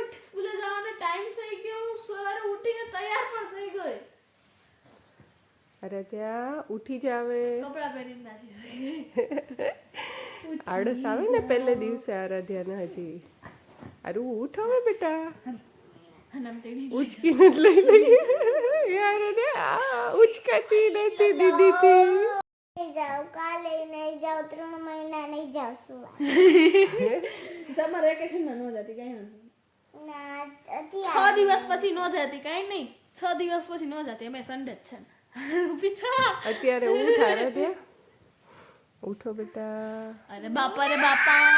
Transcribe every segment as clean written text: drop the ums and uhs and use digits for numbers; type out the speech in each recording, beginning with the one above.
ફટાફટ સ્કૂલે જવાનો ટાઈમ થઈ ગયો. હું સવારે ઉઠીને તૈયાર પણ થઈ ગઈ. અરે ત્યાં ઉઠી જાવે, કપડા પહેરીને નાસી. આળસ આવે ને પહેલે દિવસે આરાધ્યાને હજી. અરે ઉઠ હવે બેટા, હનમ તેડી ઉચકીને જ લઈ લઈએ. આરાધ્યા ઉચકાતી નથી દીદીથી. જાઉં કાલે નહીં જાઉં 3 મહિના નહીં જાઉં સુવા. સમર વેકેશનમાં નો જતી કઈ નથી. ના 6 દિવસ પછી નો જતી કઈ નહીં. 6 દિવસ પછી નો જતી. અમે સન્ડે જ છે. પિતા અત્યારે ઉઠ આરાધ્યા, ઉઠો બેટા. અરે બાપા રે બાપા,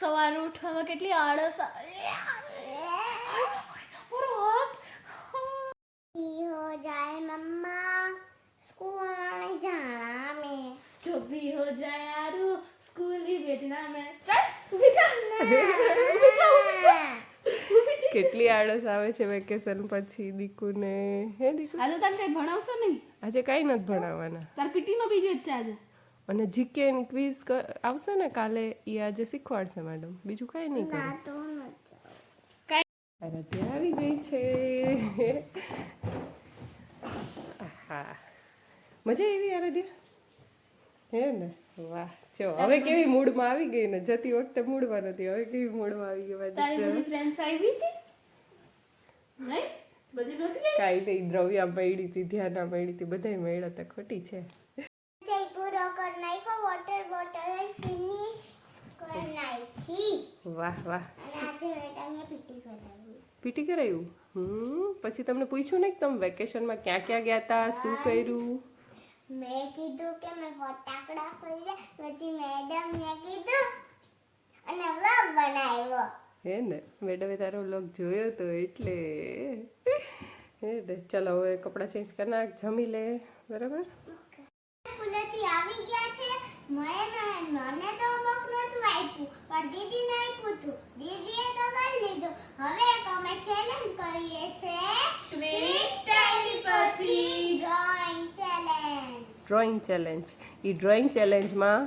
સવારે ઉઠવામાં કેટલી આળસ हो जाए मम्मा स्कूल नहीं जाना मैं. जो भी हो जाए यारू स्कूल ही भेजना मैं. चल ઊભી થા. ઊભી થા. કેટલી આળસ આવે છે વેકેશન પછી દીકુને. હે દીકુ, આજે તારે કઈ ભણાવશો નહીં? આજે કાંઈ નથી ભણાવવાના. તાર પીટી નો પીરિયડ છે આજે. અને જીકે ક્વિઝ આવશે ને કાલે, એ આજે શીખવાડશે મેડમ. બીજું કાંઈ નહીં કરે. ना तो न जाओ. આરાધ્યા આવી ગઈ છે. હા, મજા આવી આરાધ્યા? હે ને? વાહ, જો હવે કેવી મૂડમાં આવી ગઈ ને. જતી વખતે મૂડમાં નથી, હવે કેવી મૂડમાં આવી ગઈ. તારી બધી ફ્રેન્ડ્સ આવી હતી? નહીં બધી નહોતી? કાંઈ નહીં, દ્રવ્યા મળી હતી, ધ્યાના મળી હતી, બધાય મળ્યા હતા. ખોટી છે. जय पूरा कर नहीं को वाटर बॉटल फिनिश कर नहीं. વાહ વાહ, અને આજે મેડમ એ પીટી કરાવી. પીટી કરાયું? પછી તમને પૂછ્યું ને કે તમે વેકેશનમાં ક્યાં ક્યાં ગયા હતા, શું કર્યું? મેં કીધું કે મેં ફટાકડા ફોડ્યા, પછી મેડમને કીધું અને વ્લોગ બનાવ્યો. હે ને, મેડમે તારો વ્લોગ જોયો તો એટલે. હે ને, ચલો હવે કપડાં ચેન્જ કરી નાખ, જમી લે. બરાબર? સ્કૂલેથી આવી ગયા છે. મને તો હોમવર્ક નહોતું આપ્યું, પણ દીદીને આપ્યું હતું. દીદીએ તો કરી લીધું. હવે તો અમે ચેલેન્જ કરીએ છીએ Twin telepathy. Drawing challenge. Drawing challenge. એ ડ્રોઈંગ ચેલેન્જમાં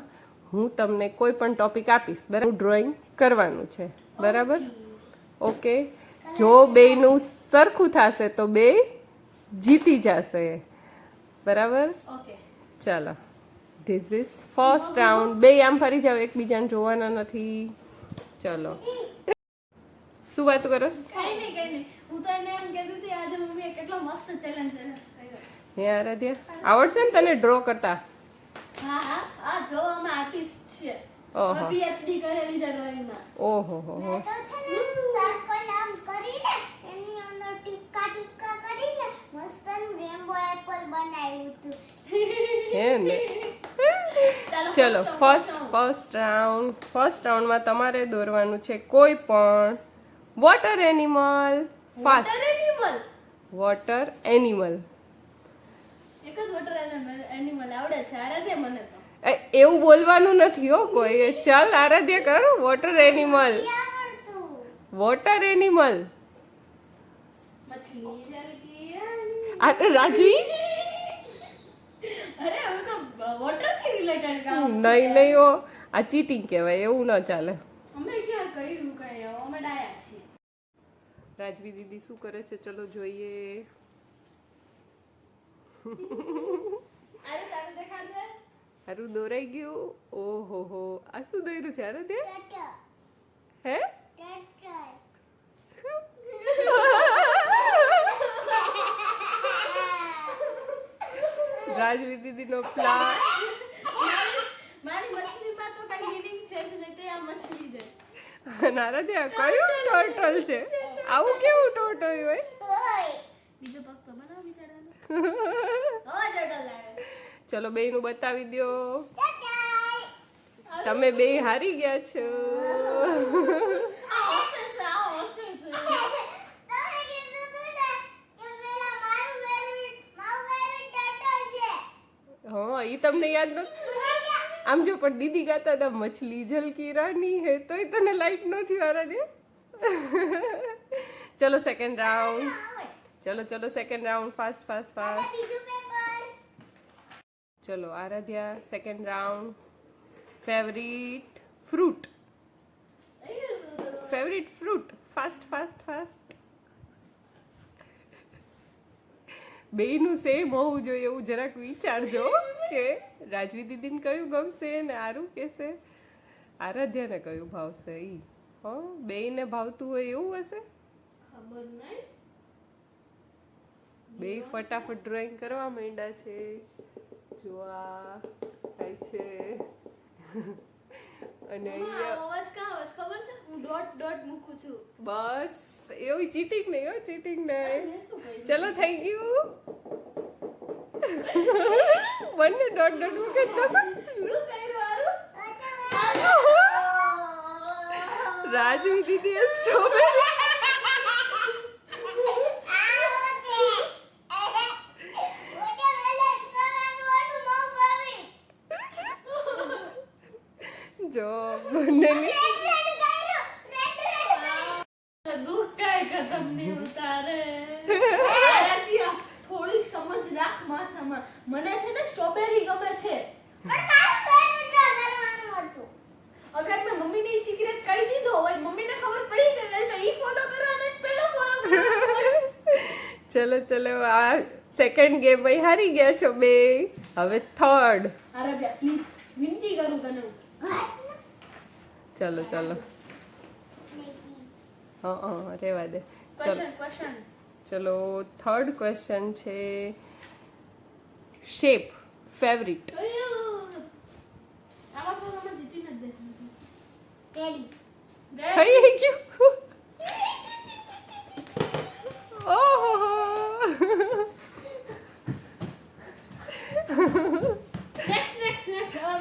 હું તમને કોઈ પણ ટોપિક આપીશ, બરાબર? ડ્રોઈંગ કરવાનું છે, બરાબર? ઓકે. જો બેયનું સરખું થશે તો બે જીતી જશે, બરાબર? ઓકે. ચાલો, ધીસ ઇઝ ફર્સ્ટ રાઉન્ડ. બે આમ ફરી જાવ, એકબીજાને જોવાના નથી. ચલો, શું વાત કરો? કઈ નહીં. હું તો એને એમ કહેતી હતી આજે મમ્મીએ કેટલો મસ્ત ચેલેન્જ કર્યો. હે આરાધ્યા, આવડશે ને તને ડ્રો કરતા? હા જો અમે આર્ટિસ્ટ છીએ. ઓહો. પીએચડી કરેલી છે ડ્રોઈંગમાં. ઓહો હો હો. મેં તો છે ને સર્કલ આમ કરીને એની અંદર ટીકા કરીને મસ્તનું રેમ્બો એપલ બનાવ્યું હતું. હે ને? ચલો, ફર્સ્ટ રાઉન્ડમાં તમારે દોરવાનું છે કોઈ પણ water animal. Fast. Water animal. એક જ વોટર એનિમલ આવડે છે આરાધ્યા મને તો. એવું બોલવાનું નથી હો કોઈ. ચાલ આરાધ્યા કરો. Water animal. આવડતું. Water animal. મછલી જલકી આ તો રાજવી. અરે હવે તો વોટર થી રિલેટેડ કામ. નહીં હો, આ ચીટિંગ કહેવાય. એવું ન ચાલે. અમે ક્યાં કર્યું કઈ અમે ડાયા છીએ. રાજવી દીદી શું કરે છે? ચલો જોઈએ. અરે તારે દેખાડ દે. હારું દોરાઈ ગયું. ઓહો હો, આ શું દોર્યું છે આરાધ્યા? ટટર. હે? ટટર. રાજવી દીદીનો પ્લાન. મારી મછલીમાં તો કઈ મીનિંગ છે જ નહીં. તે આ મછલી છે. આરાધ્યા કયું ટોટલ છે? આવું કેવું ટોટલ હોય? ઓય. બીજો પગ તો બનાવ બિચારાનો. ઓ ડડલ લાગે. ચલો બેયનું બતાવી દો. ટટર. તમે બે હારી ગયા છો. આ હસે છે. તમે કીધું તું ને કે પેલા મારું ફેવરિટ ટટર છે. હા, ઈ તમને યાદ નથી? આમ જો પણ દીદી ગાતા હતા મછલી જલકી રાની હે, તોય તને લાઈટ નથી આરાધ્યા. ચલો સેકન્ડ રાઉન્ડ. ચલો સેકન્ડ રાઉન્ડ. ફાસ્ટ. બીજું પેપર. ચલો Aaradhya, second round. Favourite fruit. Fast fast fast. બેયનું સેમ હોવું જોઈએ એવું જરાક વિચારજો કે રાજવી દીદીને કયું ગમશે ને આરું કહેશે, આરાધ્યાને કયું ભાવશે ઈ. હા, બેયને ભાવતું હોય એવું હશે. ખબર નહીં. બેય ફટાફટ ડ્રોઈંગ કરવા માંડ્યા છે. જો આ થાય છે અને મમ્મા, અહીંયા આ અવાજ કાં આવે છે ખબર છે? હું ડોટ ડોટ મૂકું છું. બસ એવું ચીટિંગ નહીં, હો ચીટિંગ નહીં. મેં શું કર્યું? ચલો થઈ ગયું. બંને ડોટ ડોટ મૂકે છો તો શું કર્યું હારું? રાજવી દીદીએ સ્ટ્રોબેરી જો બંનેની દુઃખ કાંઈ ખતમ નહીં ઉતારે. આનાથી આ થોડીક સમજ રાખ માથામાં. મને છે ને સ્ટ્રોબેરી ગમે છે. હવે મેં મમ્મીની સિક્રેટ કહી દીધો હોય, મમ્મીને ખબર પડી ગઈ તો ઈ ફોલો કરવાનો જ પેલો ફોલો કરવાનો. ચલો ચલો આ સેકન્ડ ગેમ ભાઈ હારી ગયા છો બે. હવે થર્ડ. આરાધ્યા પ્લીઝ વિનંતી કરું તને. ચલો ચલો હા રેવા દે. ચલો ક્વેશ્ચન ચલો થર્ડ ક્વેશ્ચન છે શેપ ફેવરિટ. આવા તો અમે જીતી નથી દેખાતી. થઈ ગયું. ઓહો નેક્સ્ટ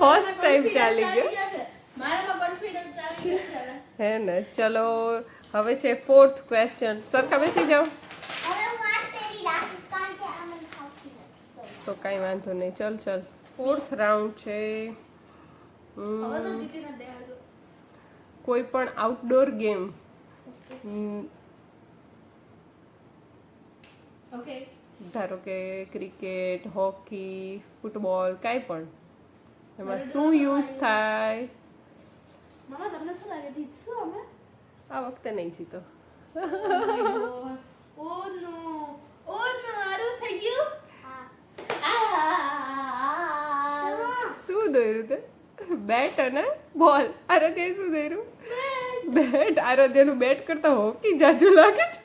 First time ચાલી ગયો. મારામાં કોન્ફિડન્સ ચાલી ગયો છે હવે. હે ને. ચલો હવે છે ફોર્થ ક્વેશ્ચન. સરખા બેસી જાઓ તો કાંઈ વાંધો નહીં. ચલ ચલ ફોર્થ રાઉન્ડ છે. હવે તો જીતી નથી દેખાતું. કોઈ પણ આઉટડોર ગેમ ઓકે. ધારો કે ક્રિકેટ, હોકી, ફૂટબોલ કાંઈ પણ એમાં શું યુઝ થાય? મમ્મા તમને શું લાગે જીતશું અમે? આ વખતે નહીં જીતો. ઓ નો આરું થઈ ગયું. શું દોર્યું તે? બેટ અને બોલ. આરાધ્યાએ શું દોર્યું? બેટ. આરાધ્યાનું બેટ કરતા હોકી જાજુ લાગે છે.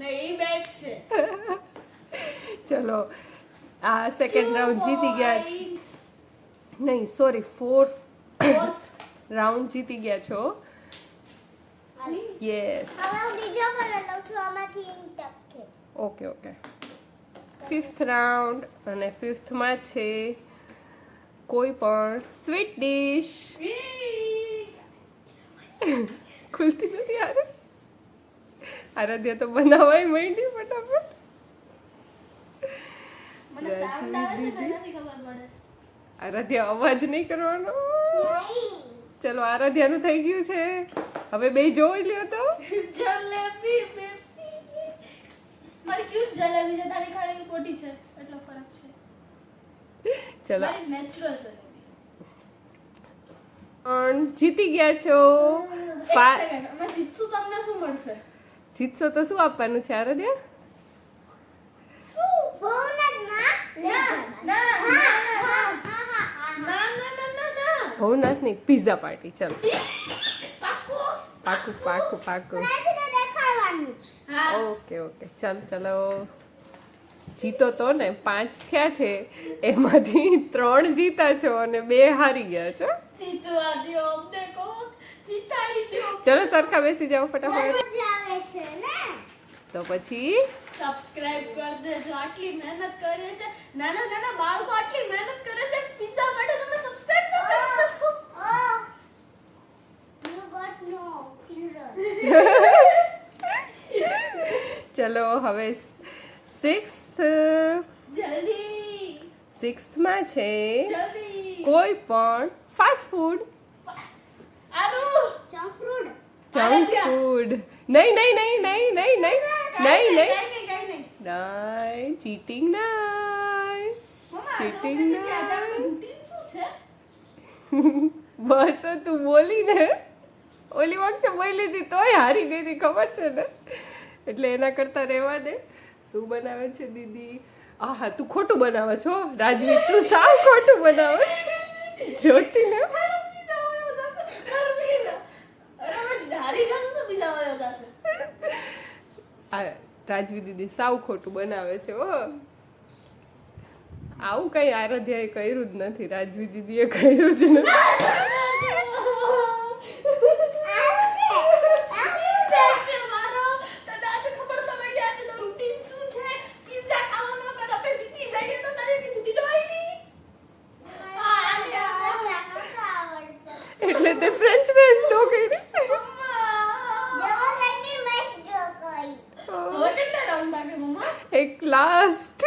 નહીં બેટ છે. ચલો આ સેકન્ડ રાઉન્ડ જીતી ગયા છે. નહીં સોરી ફોર્થ રાઉન્ડ જીતી ગયા છો. Yes. Okay okay. Fifth round અને ફિફ્થમાં છે કોઈ પણ સ્વીટ ડીશ. ખુલતી નથી યાર. આરાધ્યા તો બનાવાય માંડી ફટાફટ. મને સાઉન્ડ આવે છે તો નથી ખબર પડે. આરાધ્યા અવાજ નહીં કરવાનો. ચલો આરાધ્યાનું થઈ ગયું છે. હવે બે જોઈ લ્યો તો. જલેબી બેબી. મારી ક્યુટ જલેબી છે, તારી ખાલી કોટી છે એટલો ફરક છે. ચલો મારી નેચરલ જલેબી. પણ જીતી ગયા છો. એક સેકન્ડ, અમે જીતશું તો અમને શું મળશે? જીતશો તો શું આપવાનું છે આરાધ્યા? ભવનાથની pizza party. ચલો પાકું પાકું પાકું. ઓકે ઓકે ચાલ ચલો. જીતો તો ને 5 થયા છે એમાંથી 3 જીતા છો અને 2 હારી ગયા છો. જીતવા દ્યો અમને કો, જીતાડી દ્યો. ચલો સરખા બેસી જાઓ ફટાફટ. તો પછી સબસ્ક્રાઇબ કરી દેજો. આટલી મહેનત કરીએ છે, નાના નાના બાળકો આટલી મહેનત કરે છે પિઝા માટે, તમે સબસ્ક્રાઇબ ન કરી શકો? ચલો હવે 6th જલ્દી 6thમાં છે જલ્દી. કોઈ પણ ફાસ્ટ ફૂડ. આનું જંક ફૂડ. નહીં નહીં નહીં નહીં નહીં નહીં નહીં નહીં નહીં. નહીં ચીટિંગ નહીં. મમ્મા Cheating જો ના. રૂટીન શું છે? બસ તું બોલી ને ઓલી વખતે બોલી હતી તોય હારી ગઈ હતી ખબર છે ને, એટલે એના કરતા રહેવા દે. શું બનાવે છે દીદી? આહા તું ખોટું બનાવે છો રાજવી, તું સાવ ખોટું બનાવે છે. જોતી ને આ રાજવી દીદી સાવ ખોટું બનાવે છે. ઓ આવું કઈ આરાધ્યાએ કર્યું જ નથી, રાજવી દીદીએ કર્યું જ નથી. એટલે તે ફ્રેન્ચ ફ્રાઈઝ નો કરી. એક લાસ્ટ.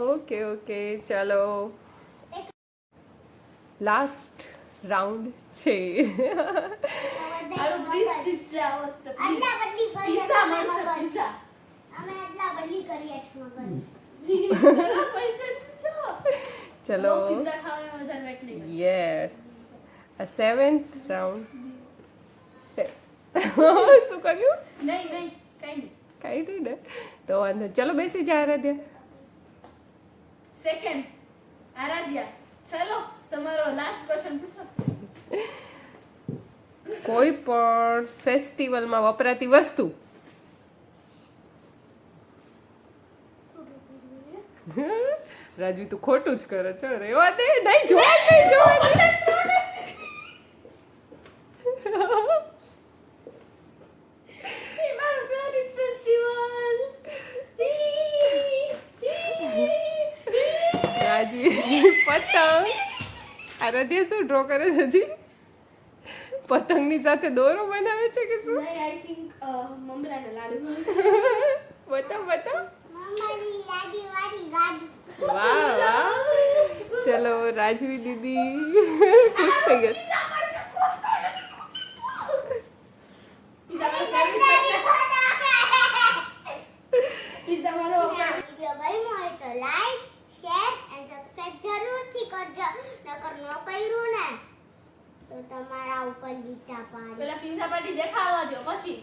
ઓકે ઓકે ચાલો લાસ્ટ રાઉન્ડ છે. ચલો યસ a seventh round. શું કર્યું? કઈ નહીં ને તો વાંધો. ચલો બેસી જા આરાધ્યા. સેકન્ડ આરાધ્યા, ચલો તમારો લાસ્ટ ક્વેશ્ચન પૂછો. કોઈ પણ ફેસ્ટિવલમાં વપરાતી વસ્તુ. રાજવી તું ખોટું જ કરે છે. રેવા દે. નહીં જોવા નહીં જોવા. રાજવી પતંગ. આરાધ્યા શું ડ્રો કરે છે હજી? પતંગની સાથે દોરો બનાવે છે કે શું? નહીં, આઈ થિંક મમરાના લાડુ. બતાવ બતાવ. મમ્માની લાડી વાળી ગાડી. વાહ વાહ. ચલો રાજવી દીદી ખુશ થઈ ગઈ. પિઝા મારો વિડિયો ગમ્યો હોય તો લાઈક, શેર એન્ડ સબસ્ક્રાઇબ જરૂરથી કરજો. નકર ન કર્યું ને તો તમારા ઉપર લીટા પાડી. પેલા પિઝા પાર્ટી દેખાડવા દો પછી.